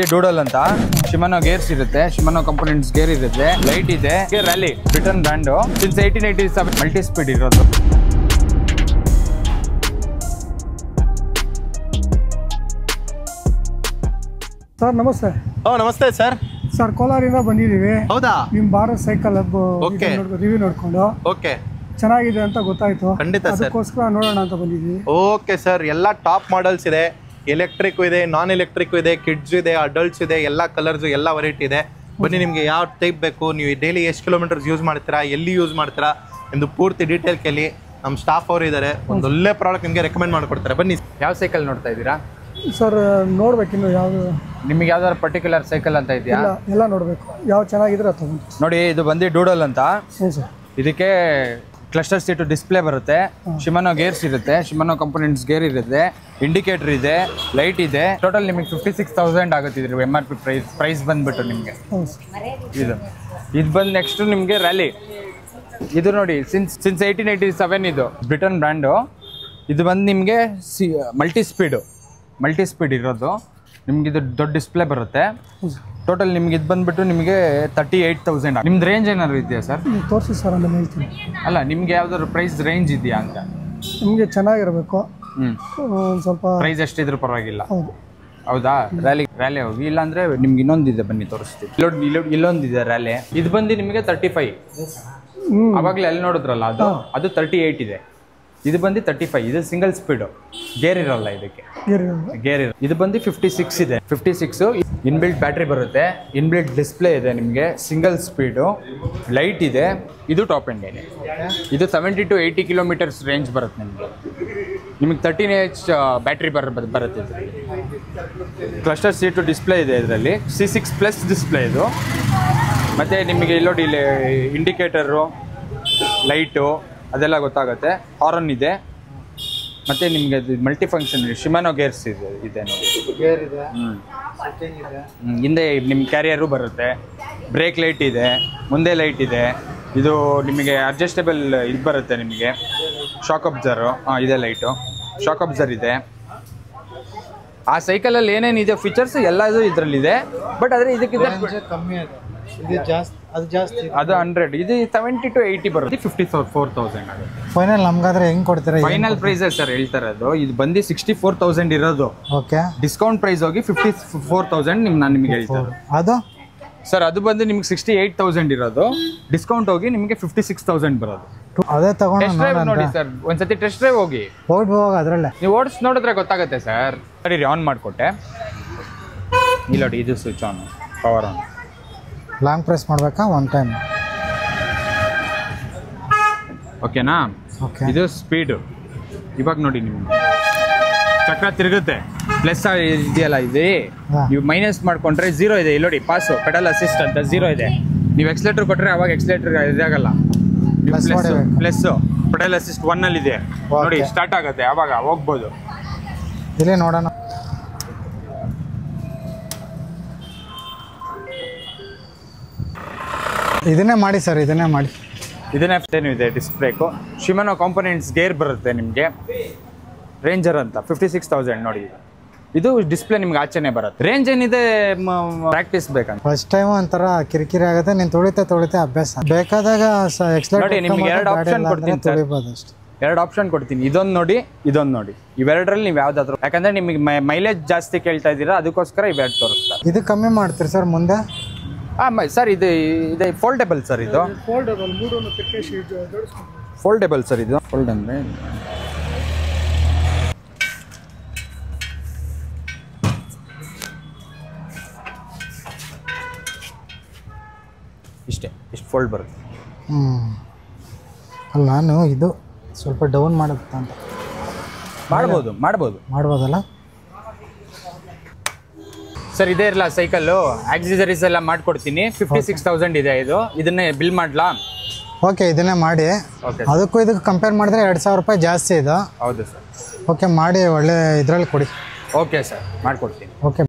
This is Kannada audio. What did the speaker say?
ಡೂಡಲ್ ಅಂತ ಶಿಮನೋ ಗೇರ್ಸ್ ಇರುತ್ತೆ, ಶಿಮನೋ ಕಂಪೋನೆಂಟ್ಸ್ ಗೇರ್ ಇರುತ್ತೆ, ಲೈಟ್ ಇದೆ, rally Britain brand since 1887 multi speed ಇರೋದು. ಸರ್ ನಮಸ್ತೆ. ನಮಸ್ತೆ ಸರ್. ಸರ್ ಕೋಲಾರಿಂದ ಬಂದಿದ್ದೀವಿ. ಹೌದಾ? ನಿಮ್ಮ ಭಾರತ್ ಸೈಕಲ್ ಹಬ್ ರಿವ್ಯೂ ನೋಡ್ಕೊಂಡು ಓಕೆ ಚೆನ್ನಾಗಿದೆ ಅಂತ ಗೊತ್ತಾಯ್ತು. ಖಂಡಿತ ಸರ್, ಅದಕ್ಕೋಸ್ಕರ ನೋಡೋಣ ಅಂತ ಬಂದಿದ್ದೀವಿ. ಓಕೆ ಸರ್, ಎಲ್ಲ ಟಾಪ್ ಮಾಡೆಲ್ಸ್ ಇದೆ, ಎಲೆಕ್ಟ್ರಿಕ್ ಇದೆ, ನಾನ್ ಎಲೆಕ್ಟ್ರಿಕ್ ಇದೆ, ಕಿಡ್ಸ್ ಇದೆ, ಅಡಲ್ಟ್ಸ್ ಇದೆ, ಎಲ್ಲ ಕಲರ್ಸ್ ಎಲ್ಲ ವೆರೈಟಿ ಇದೆ. ಬನ್ನಿ, ನಿಮಗೆ ಯಾವ ಟೈಪ್ ಬೇಕು, ನೀವು ಡೈಲಿ ಎಷ್ಟು ಕಿಲೋಮೀಟರ್ಸ್ ಯೂಸ್ ಮಾಡ್ತೀರಾ, ಎಲ್ಲಿ ಯೂಸ್ ಮಾಡ್ತೀರಾ ಎಂದು ಪೂರ್ತಿ ಡೀಟೇಲ್ ಕೇಳಿ. ನಮ್ಮ ಸ್ಟಾಫ್ ಅವರು ಇದ್ದಾರೆ, ಒಂದು ಒಳ್ಳೆ ಪ್ರಾಡಕ್ಟ್ ನಿಮಗೆ ರೆಕಮೆಂಡ್ ಮಾಡಿಕೊಡ್ತಾರೆ. ಬನ್ನಿ. ಯಾವ ಸೈಕಲ್ ನೋಡ್ತಾ ಇದ್ದೀರಾ ಸರ್? ನೋಡ್ಬೇಕಿನ್ನು ಯಾವುದು ನಿಮಗೆ ಯಾವ್ದಾದ್ರು ಪರ್ಟಿಕ್ಯುಲರ್ ಸೈಕಲ್ ಅಂತ ಇದೆಯಾ? ಎಲ್ಲ ನೋಡಬೇಕು, ಯಾವ ಚೆನ್ನಾಗಿದ್ರೆ ಅದು ತಗೊಂಡು. ನೋಡಿ, ಇದು ಬಂದು ಡೂಡಲ್ ಅಂತ. ಹ್ಞೂ ಸರ್. ಇದಕ್ಕೆ ಕ್ಲಸ್ಟರ್ ಸೀಟು ಡಿಸ್ಪ್ಲೇ ಬರುತ್ತೆ, ಶಿಮನೋ ಗೇರ್ಸ್ ಇರುತ್ತೆ, ಶಿಮನೋ ಕಂಪೋನೆಂಟ್ಸ್ ಗೇರ್ ಇರುತ್ತೆ, ಇಂಡಿಕೇಟರ್ ಇದೆ, ಲೈಟ್ ಇದೆ. ಟೋಟಲ್ ನಿಮಗೆ 56,000 ಆಗುತ್ತೆ. ಇದ್ರ MRP ಪ್ರೈಸ್ ಬಂದ್ಬಿಟ್ಟು ನಿಮಗೆ ಇದು ಬಂದು ನೆಕ್ಸ್ಟ್ ನಿಮಗೆ ರ್ಯಾಲಿ. ಇದು ನೋಡಿ, ಸಿನ್ಸ್ 1887 ಇದು ಬ್ರಿಟನ್ ಬ್ರ್ಯಾಂಡು. ಇದು ಬಂದು ನಿಮಗೆ ಮಲ್ಟಿ ಸ್ಪೀಡ್ ಇರೋದು. ನಿಮ್ಗೆ ಇದು ದೊಡ್ಡ ಡಿಸ್ಪ್ಲೇ ಬರುತ್ತೆ. ಟೋಟಲ್ ನಿಮ್ಗೆ ಇದು ಬಂದ್ಬಿಟ್ಟು ನಿಮಗೆ 38,000. ನಿಮ್ದು ರೇಂಜ್ ಏನಾದ್ರು ಇದೆಯಾ ಸರ್? ತೋರಿಸಿ ಸರ್, ಆಮೇಲೆ ಹೇಳ್ತೀನಿ. ಅಲ್ಲ, ನಿಮ್ಗೆ ಯಾವ್ದಾದ್ರು ಪ್ರೈಸ್ ರೇಂಜ್ ಇದೆಯಾ ಅಂತ? ನಿಮಗೆ ಚೆನ್ನಾಗಿರಬೇಕು. ಒಂದು ಸ್ವಲ್ಪ ಪ್ರೈಸ್ ಎಷ್ಟಿದ್ರು ಪರವಾಗಿಲ್ಲ. ಹೌದು. ಹೌದಾ? ರ್ಯಾಲಿ ಹೋಗಿ, ಇಲ್ಲಾಂದ್ರೆ ನಿಮ್ಗೆ ಇನ್ನೊಂದಿದೆ, ಬನ್ನಿ ತೋರಿಸ್ತೀವಿ. ಇಲ್ಲೊಂದಿದೆ ರ್ಯಾಲಿ. ಇದು ಬಂದು ನಿಮಗೆ 35. ಅವಾಗಲೇ ಅಲ್ಲಿ ನೋಡಿದ್ರಲ್ಲ, ಅದು 38 ಇದೆ. ಇದು ಬಂದು 35. ಇದು ಸಿಂಗಲ್ ಸ್ಪೀಡು, ಗೇರ್ ಇರಲ್ಲ ಇದಕ್ಕೆ. ಗೇರ್ ಇರೋ ಇದು ಬಂದು 56 ಇದೆ. 56 ಇನ್ಬಿಲ್ಟ್ ಬ್ಯಾಟ್ರಿ ಬರುತ್ತೆ, ಇನ್ಬಿಲ್ಟ್ ಡಿಸ್ಪ್ಲೇ ಇದೆ, ನಿಮಗೆ ಸಿಂಗಲ್ ಸ್ಪೀಡು, ಲೈಟ್ ಇದೆ. ಇದು ಟಾಪ್ ಎಂಡ್ ಇದೆ. ಇದು 70 to 80 ಕಿಲೋಮೀಟರ್ಸ್ ರೇಂಜ್ ಬರುತ್ತೆ ನಿಮಗೆ 13H ಬ್ಯಾಟ್ರಿ ಬರುತ್ತೆ. ಕ್ಲಸ್ಟರ್ ಸೀಟು ಡಿಸ್ಪ್ಲೇ ಇದೆ ಇದರಲ್ಲಿ, C6+ ಡಿಸ್ಪ್ಲೇ ಇದು. ಮತ್ತು ನಿಮಗೆ ಇಲ್ಲೋಡಿ, ಇಲ್ಲಿ ಇಂಡಿಕೇಟರು, ಲೈಟು ಅದೆಲ್ಲ ಗೊತ್ತಾಗುತ್ತೆ. ಹಾರನ್ ಇದೆ. ಮತ್ತು ನಿಮಗೆ ಅದು ಮಲ್ಟಿ ಫಂಕ್ಷನ್ ಶಿಮನೋ ಗೇರ್ಸ್ ಇದೆ ನೋಡಿ. ಗೇರ್ ಇದೆ, ಹಿಂದೆ ನಿಮ್ಮ ಕ್ಯಾರಿಯರು ಬರುತ್ತೆ, ಬ್ರೇಕ್ ಲೈಟ್ ಇದೆ, ಮುಂದೆ ಲೈಟ್ ಇದೆ. ಇದು ನಿಮಗೆ ಅಡ್ಜಸ್ಟೇಬಲ್ ಇದು ಬರುತ್ತೆ ನಿಮಗೆ, ಶಾಕ್ ಅಬ್ಸರು. ಇದೆ ಲೈಟು, ಶಾಕ್ ಅಬ್ಸರ್ ಇದೆ. ಆ ಸೈಕಲಲ್ಲಿ ಏನೇನಿದೆ ಫೀಚರ್ಸ್ ಎಲ್ಲದು ಇದರಲ್ಲಿದೆ. ಬಟ್ ಆದರೆ ಇದಕ್ಕಿಂತ ಕಮ್ಮಿ ಇದೆ. ಇದು ಜಾಸ್ತಿ, ಅದು 100. ಇದು 70 to 80 ಬರುತ್ತೆ. 54,000 ಆಗುತ್ತೆ. ಫೈನಲ್ ನಮ್ಗಾದ್ರೆ ಹೆಂಗ್ ಕೊಡ್ತೀರಾ? ಫೈನಲ್ ಪ್ರೈಸ್ ಸರ್ ಹೇಳ್ತಾ ಇರೋದು. ಇದು ಬಂದು 64,000 ಇರೋದು. ಓಕೆ. ಡಿಸ್ಕೌಂಟ್ ಪ್ರೈಸ್ ಹೋಗಿ 54,000 ನಾನು ನಿಮಗೆ ಹೇಳ್ತಾರೆ. ಅದು ಸರ್ ಅದು ಬಂದು ನಿಮ್ಗೆ 68,000 ಇರೋದು. ಡಿಸ್ಕೌಂಟ್ ಹೋಗಿ ನಿಮಗೆ 56,000 ಬರೋದು. ಅದೇ ತಗೊಂಡು ಟೆಸ್ಟ್ ಡ್ರೈವ್ ನೋಡಿ ಸರ್, ಒಂದ್ಸತಿ ಟೆಸ್ಟ್ ಡ್ರೈವ್ ಹೋಗಿ ಅದರಲ್ಲೇ ನೀವು ಓಡಿಸಿ ನೋಡಿದ್ರೆ ಗೊತ್ತಾಗುತ್ತೆ ಸರ್. ಸರಿ, ಆನ್ ಮಾಡಿಕೊಟ್ಟೆ. ಇಲ್ಲ ನೋಡಿ, ಇದು switch on, power on. Long press ಮಾಡಬೇಕಾ? One time. ಓಕೆನಾ? ಇದು ಸ್ಪೀಡು. ಇವಾಗ ನೋಡಿ, ನಿಮ್ಗೆ ಚಕ್ರ ತಿರುಗುತ್ತೆ. ಪ್ಲಸ್ ಇದೆಯಲ್ಲ, ಇದೆ. ನೀವು ಮೈನಸ್ ಮಾಡ್ಕೊಂಡ್ರೆ 0 ಇದೆ. ಇಲ್ಲಿ ನೋಡಿ, ಪಾಸು ಪೆಡಲ್ ಅಸಿಸ್ಟ್ ಅಂತ 0 ಇದೆ. ನೀವು ಎಕ್ಸ್ಲೇಟರ್ ಕೊಟ್ಟರೆ ಅವಾಗ ಎಕ್ಸ್ಲೇಟರ್ ಇದಾಗಲ್ಲ. ಪ್ಲಸ್ಸು ಪೆಡಲ್ ಅಸಿಸ್ಟ್ 1 ಇದೆ ನೋಡಿ, ಸ್ಟಾರ್ಟ್ ಆಗುತ್ತೆ, ಆವಾಗ ಹೋಗ್ಬೋದು. ಇಲ್ಲೇ ನೋಡೋಣ. ಇದನ್ನೇ ಮಾಡಿ ಸರ್, ಇದನ್ನೇ ಮಾಡಿ. ಇದನ್ನೇ ಇದೆ ಡಿಸ್ಪ್ಲೇಕು. ಶಿಮನೋ ಕಾಂಪೋನೆಂಟ್ಸ್ ಗೇರ್ ಬರುತ್ತೆ ನಿಮಗೆ. ರೇಂಜರ್ ಅಂತ 56,000 ನೋಡಿ. ಇದು ಡಿಸ್ಪ್ಲೇ ನಿಮ್ಗೆ ಆಚೆನೆ ಬರುತ್ತೆ. ರೇಂಜ್ ಏನಿದೆ, ಪ್ರಾಕ್ಟೀಸ್ ಬೇಕಂತ. ಫಸ್ಟ್ ಟೈಮ್ ಒಂಥರ ಕಿರಿಕಿರಿ ಆಗುತ್ತೆ. ನೀನು ತೊಳಿತಾ ಅಭ್ಯಾಸ. ಬೇಕಾದಾಗ ನೋಡಿ, ನಿಮ್ಗೆ 2 ಆಪ್ಷನ್ ಕೊಡ್ತೀನಿ ಸರ್. 2 ಆಪ್ಷನ್ ಕೊಡ್ತೀನಿ. ಇದೊಂದು ನೋಡಿ, ಇದೊಂದು ನೋಡಿ. ಇವೆರಡರಲ್ಲಿ ನೀವು ಯಾವ್ದಾದ್ರು, ಯಾಕಂದ್ರೆ ನಿಮಗೆ ಮೈಲೇಜ್ ಜಾಸ್ತಿ ಕೇಳ್ತಾ ಇದ್ದೀರಾ, ಅದಕ್ಕೋಸ್ಕರ ಇವೆರಡು ತೋರಿಸ್ತಾರೆ. ಇದು ಕಮ್ಮಿ ಮಾಡ್ತೀರಿ ಸರ್ ಮುಂದೆ? ಸರ್ ಇದು ಫೋಲ್ಡೇಬಲ್ ಸರ್. ಇದು ಫೋಲ್ಡೇಬಲ್ ಸರ್. ಇದು ಫೋಲ್ಡ್ ಅಂದರೆ ಇಷ್ಟು ಫೋಲ್ಡ್ ಬರುತ್ತೆ. ಅಲ್ಲ, ನಾನು ಇದು ಸ್ವಲ್ಪ ಡೌನ್ ಮಾಡುತ್ತಾ ಅಂತ. ಮಾಡ್ಬೋದಲ್ಲ ಸರ್? ಇದೇ ಇರಲ್ಲ ಸೈಕಲ್ಲು, ಆಕ್ಸೆಸರೀಸ್ ಎಲ್ಲ ಮಾಡ್ಕೊಡ್ತೀನಿ. 56,000 ಇದೆ. ಇದನ್ನೇ ಬಿಲ್ ಮಾಡಲಾ? ಓಕೆ, ಇದನ್ನೇ ಮಾಡಿ. ಅದಕ್ಕೂ ಇದಕ್ಕೆ ಕಂಪೇರ್ ಮಾಡಿದ್ರೆ 2,000 ರೂಪಾಯಿ ಜಾಸ್ತಿ ಇದು. ಹೌದು ಸರ್. ಓಕೆ, ಮಾಡಿ ಒಳ್ಳೆ ಇದರಲ್ಲಿ ಕೊಡಿ. ಓಕೆ ಸರ್, ಮಾಡಿಕೊಡ್ತೀನಿ. ಓಕೆ.